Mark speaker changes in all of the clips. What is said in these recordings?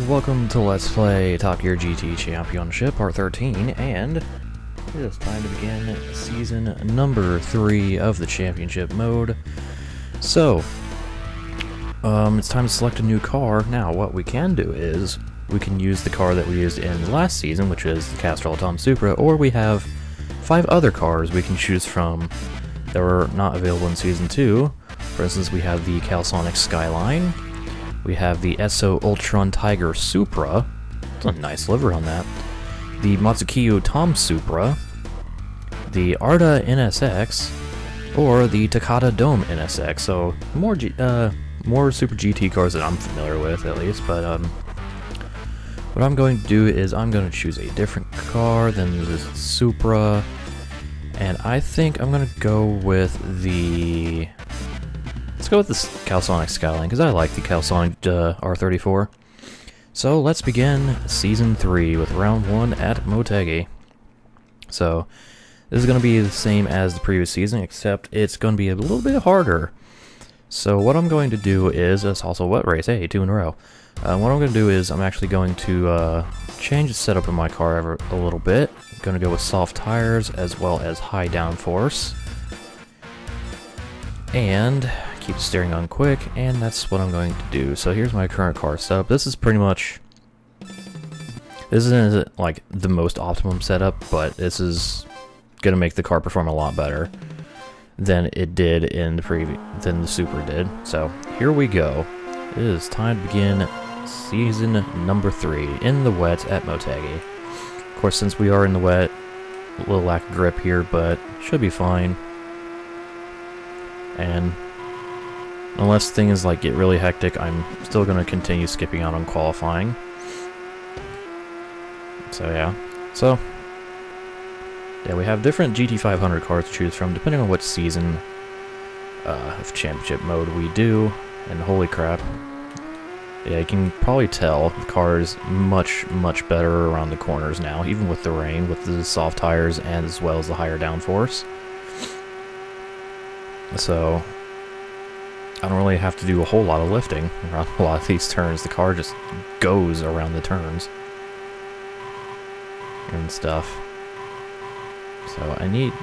Speaker 1: Welcome to Let's Play Top Gear GT Championship, Part 13, and it is time to begin Season number 3 of the Championship mode. So, it's time to select a new car. Now, what we can do is, we can use the car that we used in last season, which is the Castrol Tom Supra, or we have 5 other cars we can choose from that were not available in Season 2. For instance, we have the Calsonic Skyline. We have the Esso Ultron Tiger Supra. It's a nice liver on that. The Motegi Tom Supra. The Arda NSX. Or the Takata Dome NSX. So, more Super GT cars that I'm familiar with, at least. But, what I'm going to do is I'm going to choose a different car than the Supra. And I think I'm going to go with the... Let's go with the Calsonic Skyline, because I like the Calsonic R34. So let's begin Season 3 with Round 1 at Motegi. So, this is going to be the same as the previous season, except it's going to be a little bit harder. So what I'm going to do is, it's also a wet race, hey, 2 in a row. What I'm going to do is, I'm actually going to change the setup of my car a little bit. I'm going to go with soft tires, as well as high downforce. And keep the steering on quick, and that's what I'm going to do. So here's my current car setup. This is pretty much... This isn't like the most optimum setup, but this is going to make the car perform a lot better than it did in the than the Super did. So here we go. It is time to begin Season number 3 in the wet at Motegi. Of course, since we are in the wet, a little lack of grip here, but should be fine. And unless things like get really hectic, I'm still going to continue skipping out on qualifying. So yeah. So, yeah, we have different GT500 cars to choose from, depending on what season of Championship mode we do. And holy crap. Yeah, you can probably tell the car is much, much better around the corners now, even with the rain, with the soft tires, and as well as the higher downforce. So, I don't really have to do a whole lot of lifting around a lot of these turns. The car just goes around the turns and stuff. So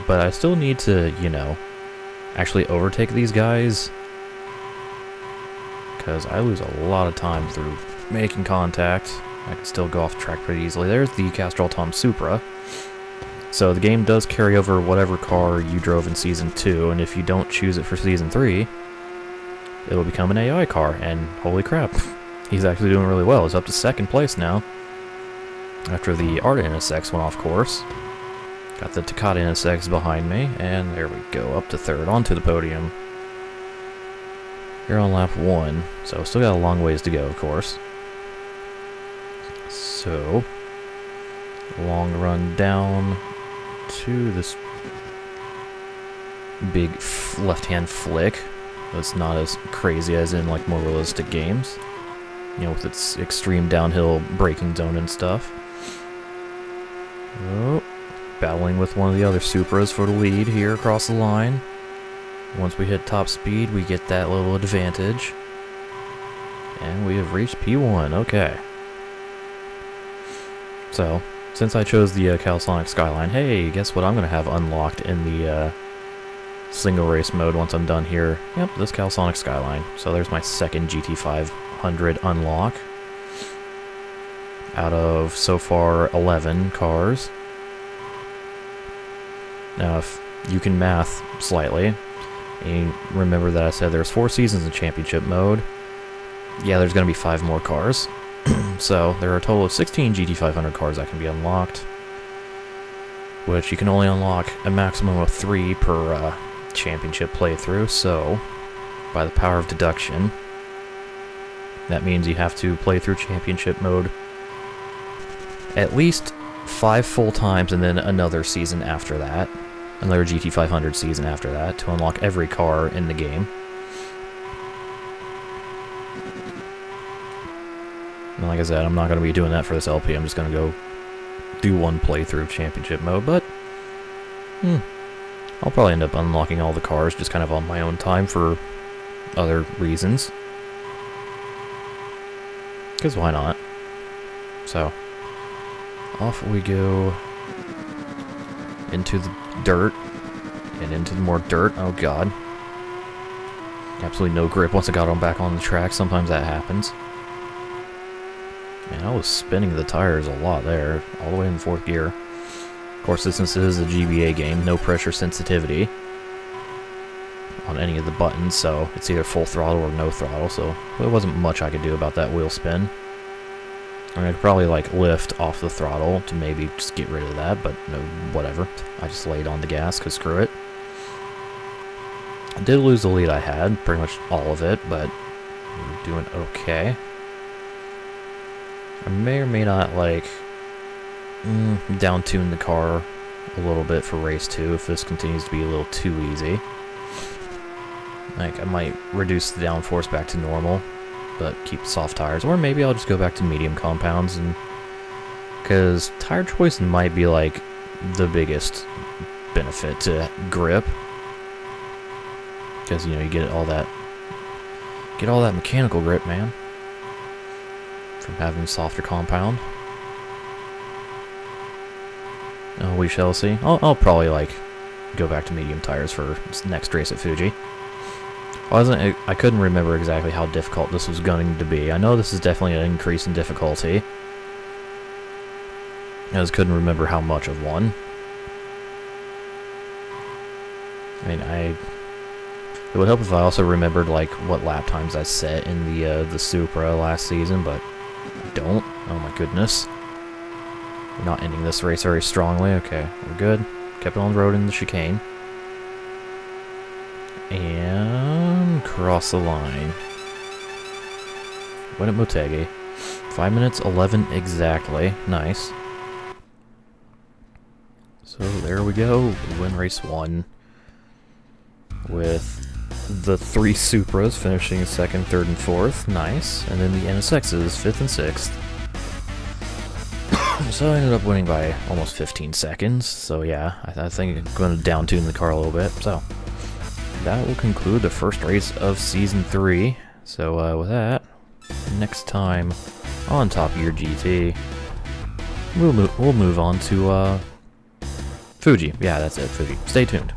Speaker 1: but I still need to, you know, actually overtake these guys, because I lose a lot of time through making contact. I can still go off track pretty easily. There's the Castrol Tom Supra. So the game does carry over whatever car you drove in Season 2, and if you don't choose it for Season 3, it will become an AI car, and holy crap, he's actually doing really well. He's up to 2nd place now, after the Arda NSX went off course. Got the Takata NSX behind me, and there we go, up to 3rd, onto the podium. Here on lap 1, so still got a long ways to go, of course. So, long run down to this big left-hand flick. That's not as crazy as in like more realistic games, you know, with its extreme downhill braking zone and stuff. Oh, battling with one of the other Supras for the lead here across the line. Once we hit top speed, we get that little advantage, and we have reached P1. Okay. So, since I chose the Calsonic Skyline, hey, guess what I'm going to have unlocked in the single race mode once I'm done here? Yep, this Calsonic Skyline. So there's my 2nd GT500 unlock out of, so far, 11 cars. Now, if you can math slightly, and remember that I said there's 4 seasons in Championship mode, yeah, there's going to be 5 more cars. So, there are a total of 16 GT500 cars that can be unlocked, which you can only unlock a maximum of 3 per Championship playthrough. So, by the power of deduction, that means you have to play through Championship mode at least 5 full times, and then another season after that, another GT500 season after that, to unlock every car in the game. And like I said, I'm not going to be doing that for this LP. I'm just going to go do one playthrough of Championship mode, but I'll probably end up unlocking all the cars just kind of on my own time for other reasons. Because why not? So, off we go into the dirt, and into the more dirt. Oh god. Absolutely no grip once I got on back on the track. Sometimes that happens. Man, I was spinning the tires a lot there, all the way in 4th gear. Of course, since this is a GBA game, no pressure sensitivity on any of the buttons, so it's either full throttle or no throttle, so there wasn't much I could do about that wheel spin. I mean, I could probably, like, lift off the throttle to maybe just get rid of that, but no, whatever. I just laid on the gas, because screw it. I did lose the lead I had, pretty much all of it, but I'm doing okay. I may or may not, like, down-tune the car a little bit for race 2 if this continues to be a little too easy. Like, I might reduce the downforce back to normal, but keep soft tires. Or maybe I'll just go back to medium compounds, and because tire choice might be, like, the biggest benefit to grip. Because, you know, you get all that mechanical grip, man, from having softer compound. Oh, we shall see. I'll probably, like, go back to medium tires for next race at Fuji. I couldn't remember exactly how difficult this was going to be. I know this is definitely an increase in difficulty. I just couldn't remember how much of one. I mean, it would help if I also remembered, like, what lap times I set in the Supra last season, but I don't. Oh my goodness. We're not ending this race very strongly. Okay, we're good. Kept it on the road in the chicane. And cross the line. Win at Motegi. 5 minutes 11 exactly. Nice. So there we go. We win race 1 with the 3 Supras finishing 2nd, 3rd, and 4th. Nice. And then the NSXs 5th and 6th. So I ended up winning by almost 15 seconds. So yeah, I think I'm going to down-tune the car a little bit. So that will conclude the first race of Season 3. So with that, next time on Top Gear GT, we'll move on to Fuji. Yeah, that's it, Fuji. Stay tuned.